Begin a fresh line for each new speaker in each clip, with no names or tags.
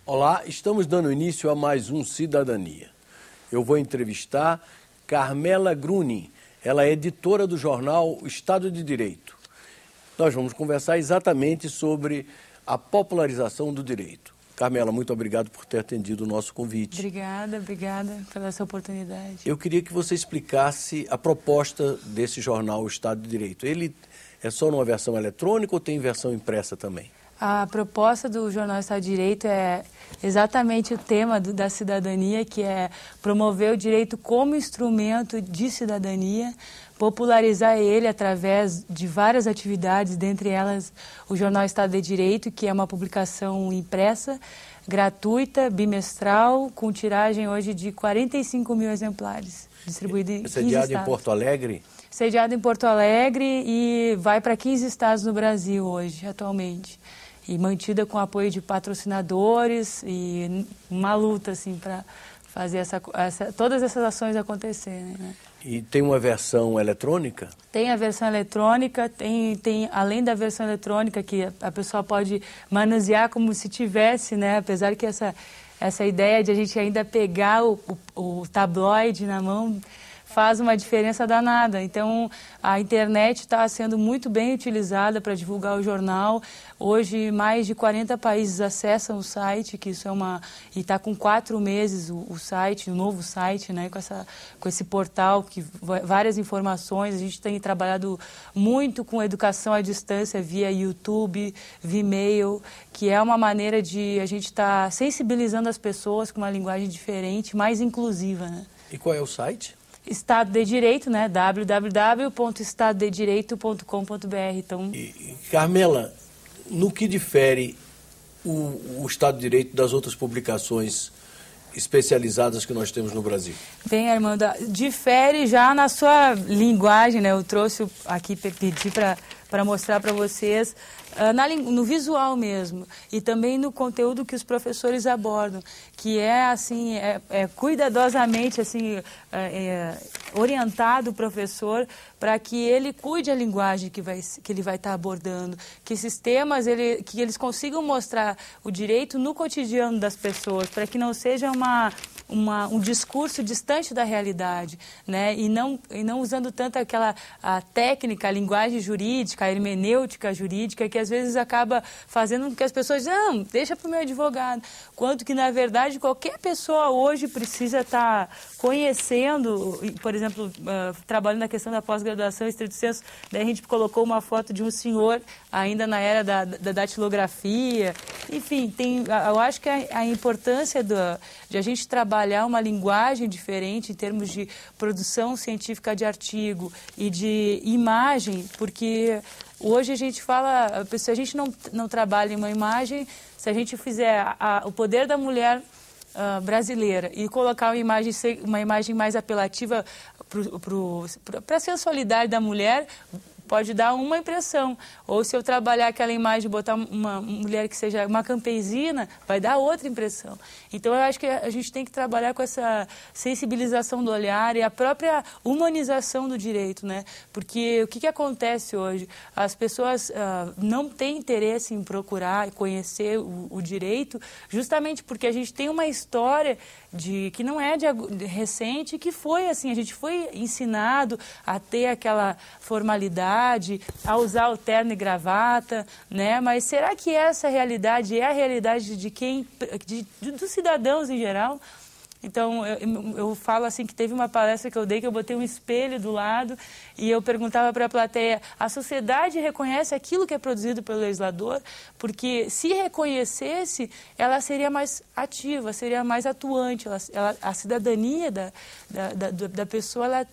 Olá, estamos dando início a mais um Cidadania. Eu vou entrevistar Carmela Gruni, ela é editora do jornal Estado de Direito. Nós vamos conversar exatamente sobre a popularização do direito. Carmela, muito obrigado por ter atendido o nosso convite.
Obrigada pela essa oportunidade.
Eu queria que você explicasse a proposta desse jornal Estado de Direito. Ele é só numa versão eletrônica ou tem versão impressa também?
A proposta do Jornal Estado de Direito é exatamente o tema da cidadania, que é promover o direito como instrumento de cidadania, popularizar ele através de várias atividades, dentre elas o Jornal Estado de Direito, que é uma publicação impressa, gratuita, bimestral, com tiragem hoje de 45 mil exemplares, distribuído em 15 estados.
Sediado em Porto Alegre?
Sediado em Porto Alegre e vai para 15 estados no Brasil hoje, atualmente. E mantida com apoio de patrocinadores e uma luta assim, para fazer todas essas ações acontecerem, né?
E tem uma versão eletrônica?
Tem a versão eletrônica, além da versão eletrônica que a pessoa pode manusear como se tivesse, né? Apesar que essa ideia de a gente ainda pegar o tabloide na mão faz uma diferença danada. Então, a internet está sendo muito bem utilizada para divulgar o jornal. Hoje, mais de 40 países acessam o site, que isso e está com 4 meses o site, o novo site, né, com esse portal, que várias informações. A gente tem trabalhado muito com educação à distância via YouTube, Vimeo, que é uma maneira de a gente estar sensibilizando as pessoas com uma linguagem diferente, mais inclusiva, né?
E qual é o site?
Estado de Direito, né? www.estadodedireito.com.br. Então...
Carmela, no que difere o Estado de Direito das outras publicações especializadas que nós temos no Brasil?
Bem, Armando, difere já na sua linguagem, né? Eu trouxe aqui, pedi para mostrar para vocês, no visual mesmo, e também no conteúdo que os professores abordam, que é assim, cuidadosamente assim, orientado o professor para que ele cuide a linguagem que ele vai estar abordando, que esses temas, que eles consigam mostrar o direito no cotidiano das pessoas, para que não seja um discurso distante da realidade, né? E não usando tanto a técnica, a linguagem jurídica, a hermenêutica jurídica, que às vezes acaba fazendo com que as pessoas dizem, não, deixa para o meu advogado. Quanto que, na verdade, qualquer pessoa hoje precisa estar conhecendo, por exemplo, trabalhando na questão da pós-graduação, estrito senso, daí a gente colocou uma foto de um senhor ainda na era da datilografia. Enfim, eu acho que a importância de a gente trabalhar uma linguagem diferente em termos de produção científica de artigo e de imagem, porque hoje a gente fala, se a gente não trabalha em uma imagem, se a gente fizer o poder da mulher brasileira e colocar uma imagem mais apelativa para a sensualidade da mulher, pode dar uma impressão. Ou se eu trabalhar aquela imagem, botar uma mulher que seja uma campesina, vai dar outra impressão. Então, eu acho que a gente tem que trabalhar com essa sensibilização do olhar e a própria humanização do direito, né? Porque o que acontece hoje? As pessoas não têm interesse em procurar e conhecer o direito, justamente porque a gente tem uma história que não é recente, que foi assim, a gente foi ensinado a ter aquela formalidade, a usar o terno e gravata, né? Mas será que essa realidade é a realidade dos cidadãos em geral? Então, eu falo assim que teve uma palestra que eu dei, que eu botei um espelho do lado e eu perguntava para a plateia, a sociedade reconhece aquilo que é produzido pelo legislador? Porque se reconhecesse, ela seria mais ativa, seria mais atuante, a cidadania da pessoa ela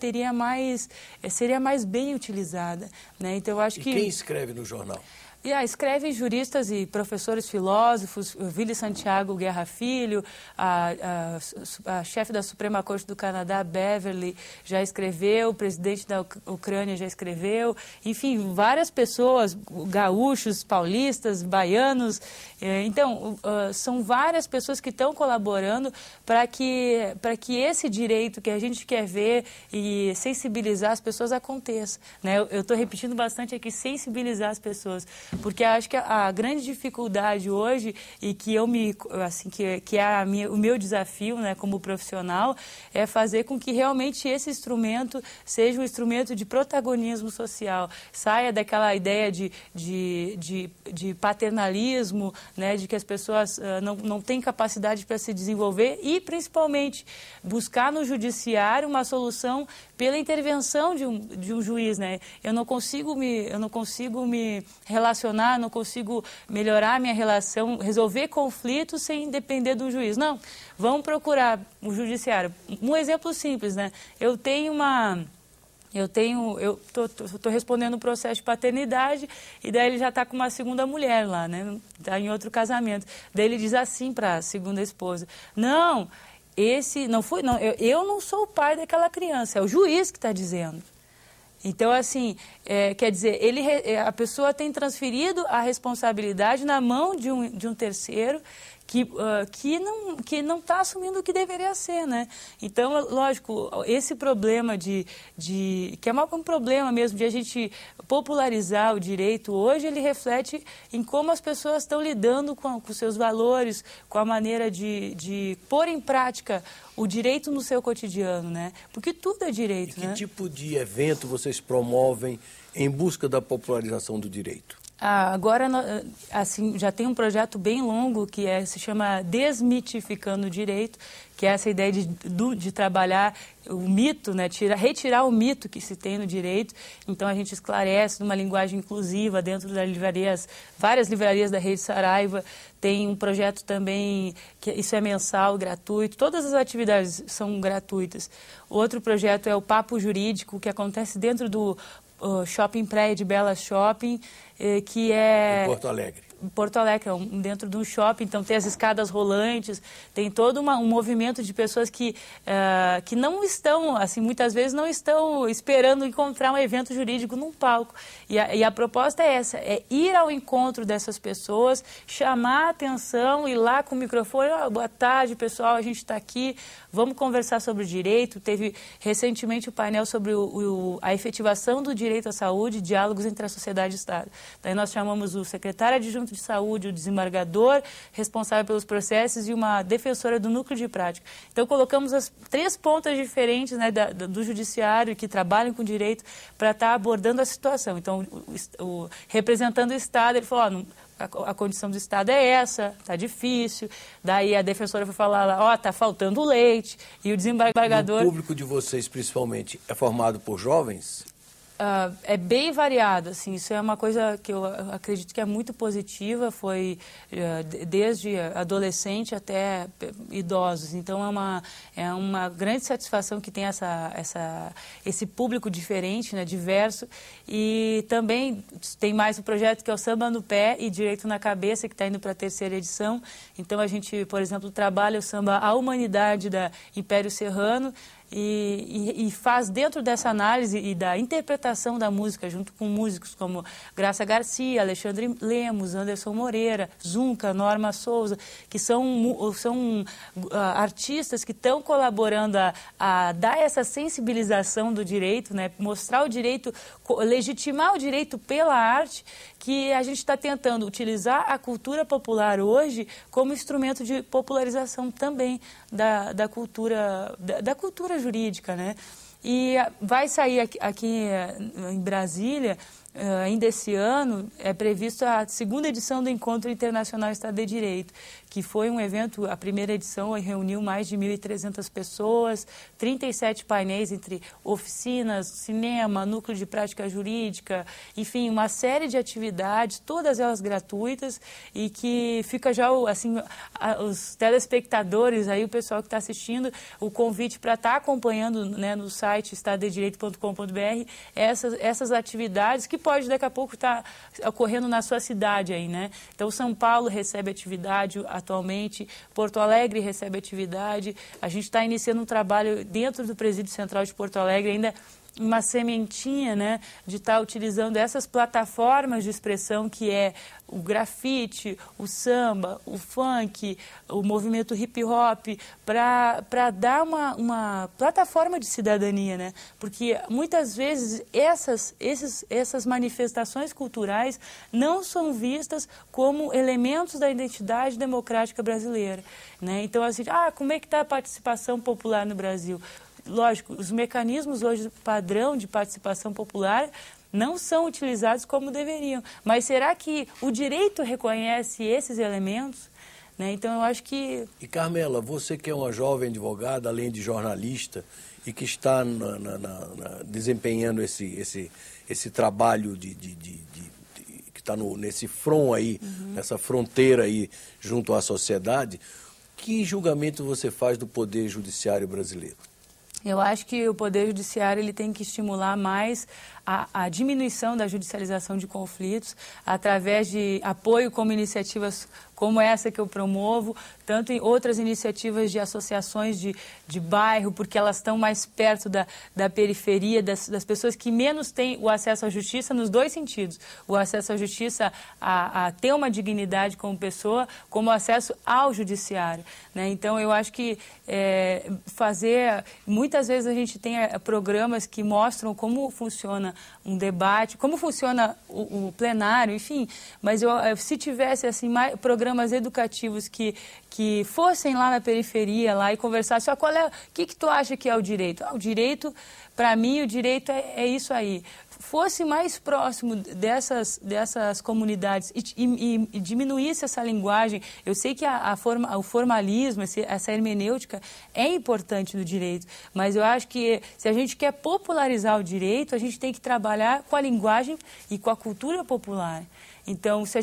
seria mais bem utilizada, né? Então, eu acho que...
E quem escreve no jornal?
Escrevem juristas e professores filósofos, Vili Santiago Guerra Filho, a chefe da Suprema Corte do Canadá, Beverly, já escreveu, o presidente da Ucrânia já escreveu, enfim, várias pessoas, gaúchos, paulistas, baianos. Então, são várias pessoas que estão colaborando para que esse direito que a gente quer ver e sensibilizar as pessoas aconteça, né? Eu estou repetindo bastante aqui, sensibilizar as pessoas. Porque acho que a grande dificuldade hoje, e que o meu desafio, né, como profissional, é fazer com que realmente esse instrumento seja um instrumento de protagonismo social, saia daquela ideia de paternalismo, né, de que as pessoas não têm capacidade para se desenvolver e, principalmente, buscar no judiciário uma solução pela intervenção de um juiz, né? Eu não consigo me relacionar, não consigo melhorar a minha relação, resolver conflitos sem depender do juiz. Não, vamos procurar o judiciário. Um exemplo simples, né? Eu estou respondendo o processo de paternidade e daí ele já está com uma segunda mulher lá, né? Está em outro casamento. Daí ele diz assim para a segunda esposa: não, eu não sou o pai daquela criança, é o juiz que está dizendo. Então, assim, quer dizer, a pessoa tem transferido a responsabilidade na mão de um terceiro que não está assumindo o que deveria ser, né? Então, lógico, esse problema que é um problema mesmo de a gente popularizar o direito hoje, ele reflete em como as pessoas estão lidando com seus valores, com a maneira de pôr em prática o direito no seu cotidiano, né? Porque tudo é direito, né?
Que tipo de evento vocês promovem em busca da popularização do direito?
Agora, assim, já tem um projeto bem longo que se chama Desmitificando o Direito, que é essa ideia de trabalhar o mito, né, retirar o mito que se tem no direito. Então, a gente esclarece numa linguagem inclusiva dentro das várias livrarias da Rede Saraiva. Tem um projeto também, que isso é mensal, gratuito. Todas as atividades são gratuitas. Outro projeto é o Papo Jurídico, que acontece dentro do Shopping Praia de Belas Shopping, que é...
Em Porto Alegre.
Porto Alegre, dentro de um shopping, então tem as escadas rolantes, tem todo um movimento de pessoas que não estão, assim, muitas vezes não estão esperando encontrar um evento jurídico num palco. E a proposta é essa, é ir ao encontro dessas pessoas, chamar a atenção, ir lá com o microfone: boa tarde, pessoal, a gente está aqui, vamos conversar sobre o direito. Teve recentemente o painel sobre a efetivação do direito à saúde, diálogos entre a sociedade e o Estado. Daí nós chamamos o secretário adjunto de saúde, o desembargador responsável pelos processos e uma defensora do núcleo de prática. Então, colocamos as 3 pontas diferentes, né, do judiciário que trabalham com direito para estar abordando a situação. Então, representando o Estado, ele falou: a condição do Estado é essa, está difícil. Daí a defensora foi falar: está faltando leite. E o desembargador...
O público de vocês, principalmente, é formado por jovens?
É bem variado, assim, isso é uma coisa que eu acredito que é muito positiva, foi desde adolescente até idosos. Então é uma grande satisfação que tem esse público diferente, né, diverso. E também tem mais um projeto que é o Samba no Pé e Direito na Cabeça, que está indo para a 3ª edição. Então a gente, por exemplo, trabalha o samba A Humanidade da Império Serrano, e faz dentro dessa análise e da interpretação da música, junto com músicos como Graça Garcia, Alexandre Lemos, Anderson Moreira, Zunca, Norma Souza, que são artistas que estão colaborando a dar essa sensibilização do direito, né? Mostrar o direito, legitimar o direito pela arte, que a gente está tentando utilizar a cultura popular hoje como instrumento de popularização também da cultura jurídica, né? E vai sair aqui em Brasília, ainda esse ano, é previsto a 2ª edição do Encontro Internacional Estado de Direito, que foi um evento, a primeira edição reuniu mais de 1.300 pessoas, 37 painéis entre oficinas, cinema, núcleo de prática jurídica, enfim, uma série de atividades, todas elas gratuitas, e que fica já, assim, os telespectadores, aí, o pessoal que está assistindo, o convite para estar acompanhando, né, no site estadodedireito.com.br essas atividades que pode daqui a pouco estar ocorrendo na sua cidade aí, né? Então, São Paulo recebe atividade atualmente, Porto Alegre recebe atividade, a gente está iniciando um trabalho dentro do Presídio Central de Porto Alegre, ainda uma sementinha, né, de estar utilizando essas plataformas de expressão que é o grafite, o samba, o funk, o movimento hip hop, para dar uma plataforma de cidadania, né? Porque muitas vezes essas manifestações culturais não são vistas como elementos da identidade democrática brasileira, né? Então, assim, como é que está a participação popular no Brasil? Lógico, os mecanismos hoje padrão de participação popular não são utilizados como deveriam. Mas será que o direito reconhece esses elementos? Né? Então, eu acho que...
E, Carmela, você que é uma jovem advogada, além de jornalista, e que está desempenhando esse trabalho que está nesse front aí, nessa fronteira aí junto à sociedade, que julgamento você faz do Poder Judiciário brasileiro?
Eu acho que o Poder Judiciário ele tem que estimular mais a diminuição da judicialização de conflitos através de apoio como iniciativas como essa que eu promovo, tanto em outras iniciativas de associações de bairro, porque elas estão mais perto da periferia, das pessoas que menos têm o acesso à justiça nos dois sentidos. O acesso à justiça a ter uma dignidade como pessoa, como acesso ao judiciário, né? Então, eu acho que muitas vezes a gente tem programas que mostram como funciona um debate, como funciona o plenário, enfim, mas se tivesse assim, mais programas educativos que fossem lá na periferia lá e conversassem, o que tu acha que é o direito? O direito, para mim, o direito é isso aí. Fosse mais próximo dessas comunidades e diminuísse essa linguagem. Eu sei que o formalismo, essa hermenêutica é importante no direito, mas eu acho que se a gente quer popularizar o direito, a gente tem que trabalhar com a linguagem e com a cultura popular. Então, se a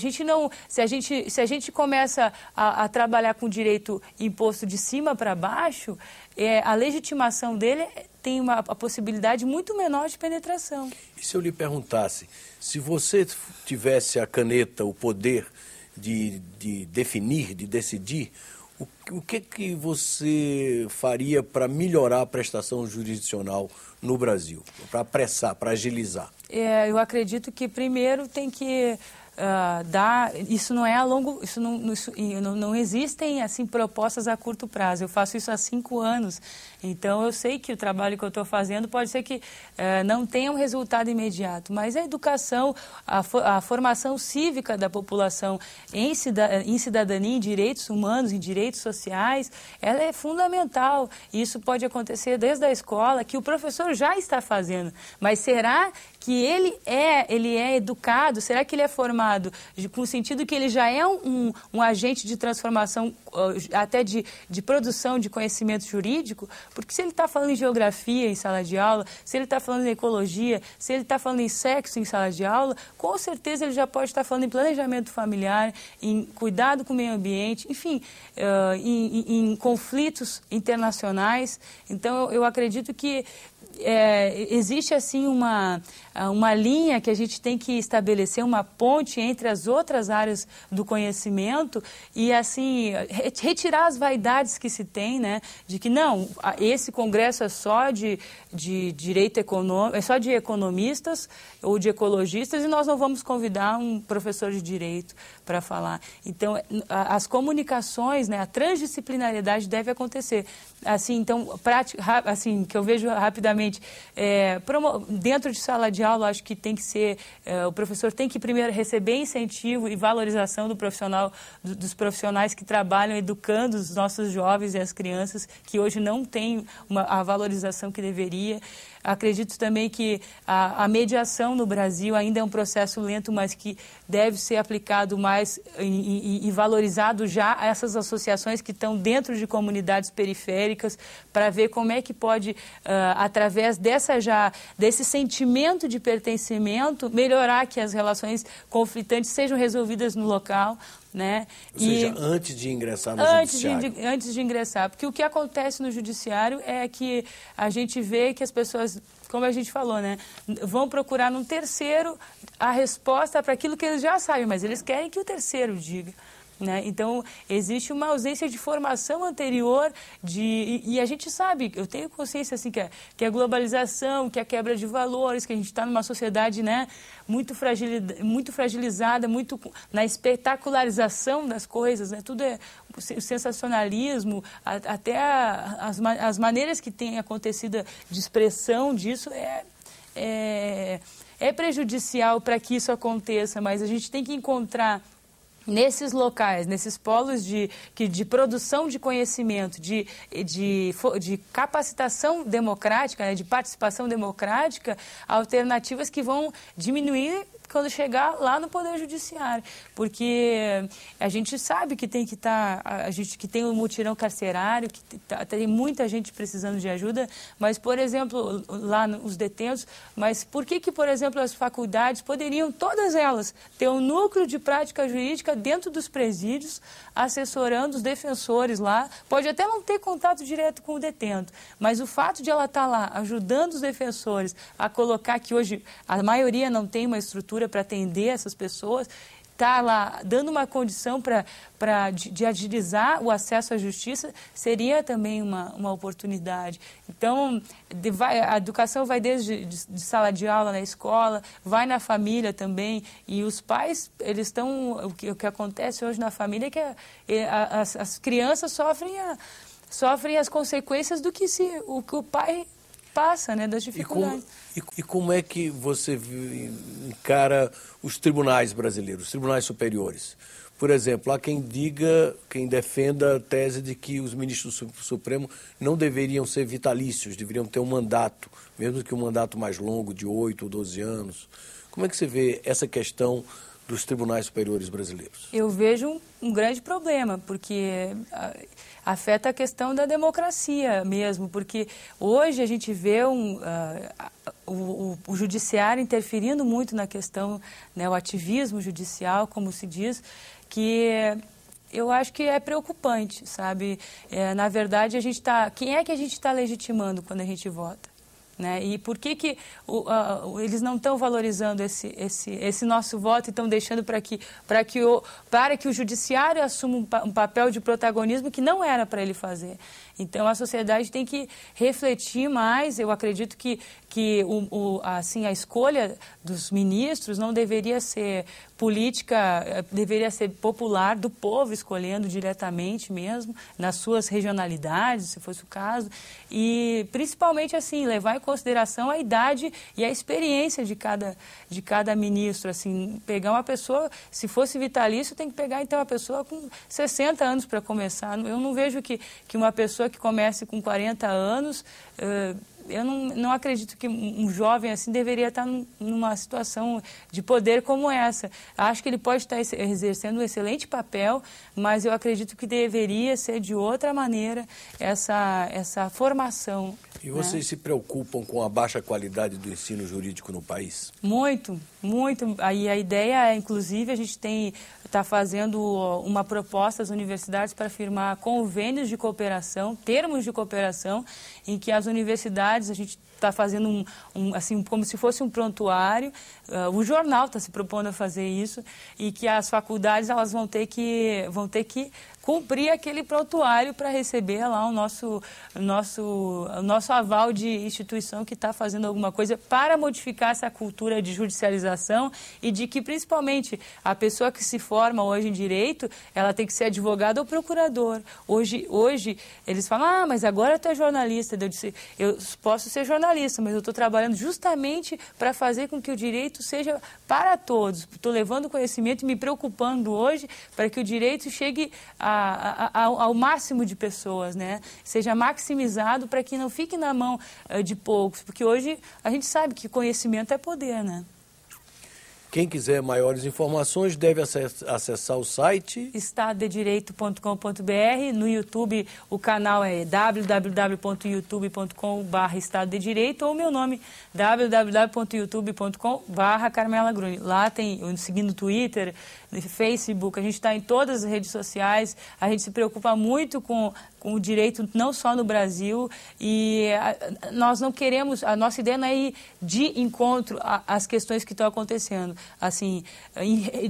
gente começa a trabalhar com o direito imposto de cima para baixo, a legitimação dele tem a possibilidade muito menor de penetração.
E se eu lhe perguntasse, se você tivesse a caneta, o poder de definir, de decidir, o que você faria para melhorar a prestação jurisdicional no Brasil? Para apressar, para agilizar?
Eu acredito que primeiro tem que... isso não é a longo, não existem assim propostas a curto prazo. Eu faço isso há 5 anos, então eu sei que o trabalho que eu estou fazendo pode ser que não tenha um resultado imediato, mas a educação, a formação cívica da população em cidadania, em direitos humanos, em direitos sociais, ela é fundamental. Isso pode acontecer desde a escola, que o professor já está fazendo, mas será que ele é educado? Será que ele é formado com o sentido que ele já é um agente de transformação, até de produção de conhecimento jurídico? Porque se ele está falando em geografia em sala de aula, se ele está falando em ecologia, se ele está falando em sexo em sala de aula, com certeza ele já pode estar falando em planejamento familiar, em cuidado com o meio ambiente, enfim, em conflitos internacionais. Então, eu acredito que existe assim uma linha que a gente tem que estabelecer, uma ponte entre as outras áreas do conhecimento e assim retirar as vaidades que se tem, né, de que não, esse congresso é só de direito econômico, é só de economistas ou de ecologistas e nós não vamos convidar um professor de direito para falar. Então, as comunicações, né, a transdisciplinariedade deve acontecer. Assim, então, assim, que eu vejo rapidamente, dentro de sala de aula, acho que tem que ser, o professor tem que primeiro receber incentivo e valorização dos profissionais que trabalham educando os nossos jovens e as crianças, que hoje não têm a valorização que deveria. Acredito também que a mediação no Brasil ainda é um processo lento, mas que deve ser aplicado mais e valorizado já a essas associações que estão dentro de comunidades periféricas, para ver como é que pode, através desse sentimento de pertencimento, melhorar que as relações conflitantes sejam resolvidas no local. Né?
Ou seja, antes de ingressar no judiciário.
Antes de ingressar, porque o que acontece no judiciário é que a gente vê que as pessoas, como a gente falou, né, vão procurar num terceiro a resposta para aquilo que eles já sabem, mas eles querem que o terceiro diga. né? Então, existe uma ausência de formação anterior, e a gente sabe, eu tenho consciência assim, que a globalização, que a quebra de valores, que a gente está numa sociedade, né, muito fragilizada, muito na espetacularização das coisas, né? Tudo é sensacionalismo, até as maneiras que tem acontecido de expressão disso é prejudicial para que isso aconteça, mas a gente tem que encontrar nesses locais, nesses polos de produção de conhecimento, de capacitação democrática, né, de participação democrática, alternativas que vão diminuir quando chegar lá no Poder Judiciário, porque a gente sabe que tem que estar, que tem um mutirão carcerário, que tem muita gente precisando de ajuda, mas, por exemplo, lá os detentos, mas por que, por exemplo, as faculdades poderiam, todas elas, ter um núcleo de prática jurídica dentro dos presídios, assessorando os defensores lá, pode até não ter contato direto com o detento, mas o fato de ela estar lá ajudando os defensores a colocar, que hoje a maioria não tem uma estrutura para atender essas pessoas, está lá dando uma condição de agilizar o acesso à justiça, seria também uma oportunidade. Então, a educação vai desde de sala de aula na escola, vai na família também, e os pais, eles estão, o que acontece hoje na família é que as crianças sofrem as consequências do que o pai passa, né, das dificuldades.
E como é que você encara os tribunais brasileiros, os tribunais superiores? Por exemplo, há quem defenda a tese de que os ministros do Supremo não deveriam ser vitalícios, deveriam ter um mandato, mesmo que um mandato mais longo, de 8 ou 12 anos. Como é que você vê essa questão dos tribunais superiores brasileiros? Eu
vejo um grande problema, porque afeta a questão da democracia mesmo, porque hoje a gente vê o judiciário interferindo muito na questão, né, o ativismo judicial, como se diz, que eu acho que é preocupante, sabe? Na verdade, quem é que a gente está legitimando quando a gente vota? Né? E por que eles não estão valorizando esse nosso voto e estão deixando para que o judiciário assuma um papel de protagonismo que não era para ele fazer? Então, a sociedade tem que refletir mais. Eu acredito que a escolha dos ministros não deveria ser política, deveria ser popular, do povo escolhendo diretamente mesmo, nas suas regionalidades, se fosse o caso, e principalmente assim, levar em consideração a idade e a experiência de cada ministro, assim, pegar uma pessoa, se fosse vitalício, tem que pegar então uma pessoa com 60 anos para começar. Eu não vejo que uma pessoa que comece com 40 anos, eu não acredito que um jovem assim deveria estar numa situação de poder como essa. Acho que ele pode estar exercendo um excelente papel, mas eu acredito que deveria ser de outra maneira essa formação.
E vocês se preocupam com a baixa qualidade do ensino jurídico no país?
Muito, muito. Aí a ideia é, inclusive, a gente está fazendo uma proposta às universidades para firmar convênios de cooperação, termos de cooperação, em que as universidades, a gente está fazendo assim, como se fosse um prontuário, o jornal está se propondo a fazer isso, e que as faculdades elas vão ter que cumprir aquele prontuário para receber lá o nosso aval de instituição que está fazendo alguma coisa para modificar essa cultura de judicialização e de que, principalmente, a pessoa que se forma hoje em direito, ela tem que ser advogado ou procurador. Hoje eles falam, mas agora tu é jornalista. Eu disse, eu posso ser jornalista, mas eu estou trabalhando justamente para fazer com que o direito seja para todos. Estou levando conhecimento e me preocupando hoje para que o direito chegue ao máximo de pessoas, né? Seja maximizado para que não fique na mão de poucos, porque hoje a gente sabe que conhecimento é poder, né?
Quem quiser maiores informações deve acessar o site
estadodedireito.com.br. No YouTube o canal é www.youtube.com/estadodedireito ou meu nome www.youtube.com/Carmela Gruni. Lá tem, seguindo o Twitter, Facebook, a gente está em todas as redes sociais, a gente se preocupa muito com o direito não só no Brasil e nós não queremos, a nossa ideia não é ir de encontro às questões que estão acontecendo, assim,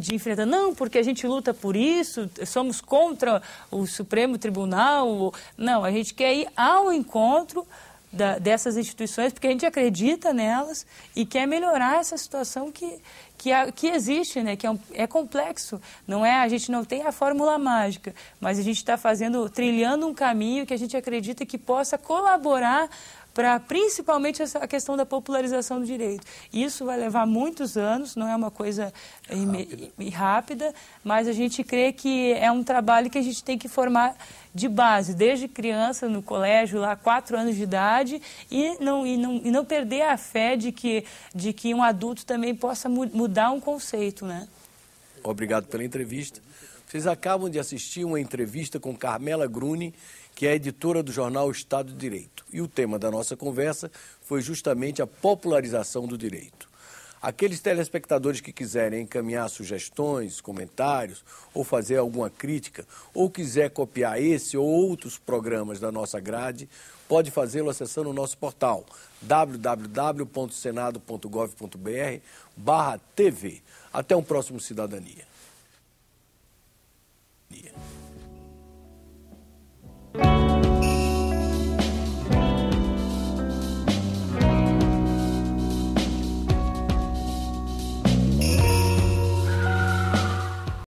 de enfrentar, não, porque a gente luta por isso, somos contra o Supremo Tribunal, não, a gente quer ir ao encontro dessas instituições, porque a gente acredita nelas e quer melhorar essa situação que existe, né? Que é complexo. Não é, a gente não tem a fórmula mágica, mas a gente está trilhando um caminho que a gente acredita que possa colaborar para principalmente a questão da popularização do direito. Isso vai levar muitos anos, não é uma coisa rápida, mas a gente crê que é um trabalho que a gente tem que formar de base, desde criança, no colégio, lá, 4 anos de idade, e não perder a fé de que um adulto também possa mudar um conceito, né?
Obrigado pela entrevista. Vocês acabam de assistir uma entrevista com Carmela Gruni, que é editora do jornal Estado de Direito. E o tema da nossa conversa foi justamente a popularização do direito. Aqueles telespectadores que quiserem encaminhar sugestões, comentários, ou fazer alguma crítica, ou quiser copiar esse ou outros programas da nossa grade, pode fazê-lo acessando o nosso portal www.senado.gov.br/TV. Até um próximo Cidadania.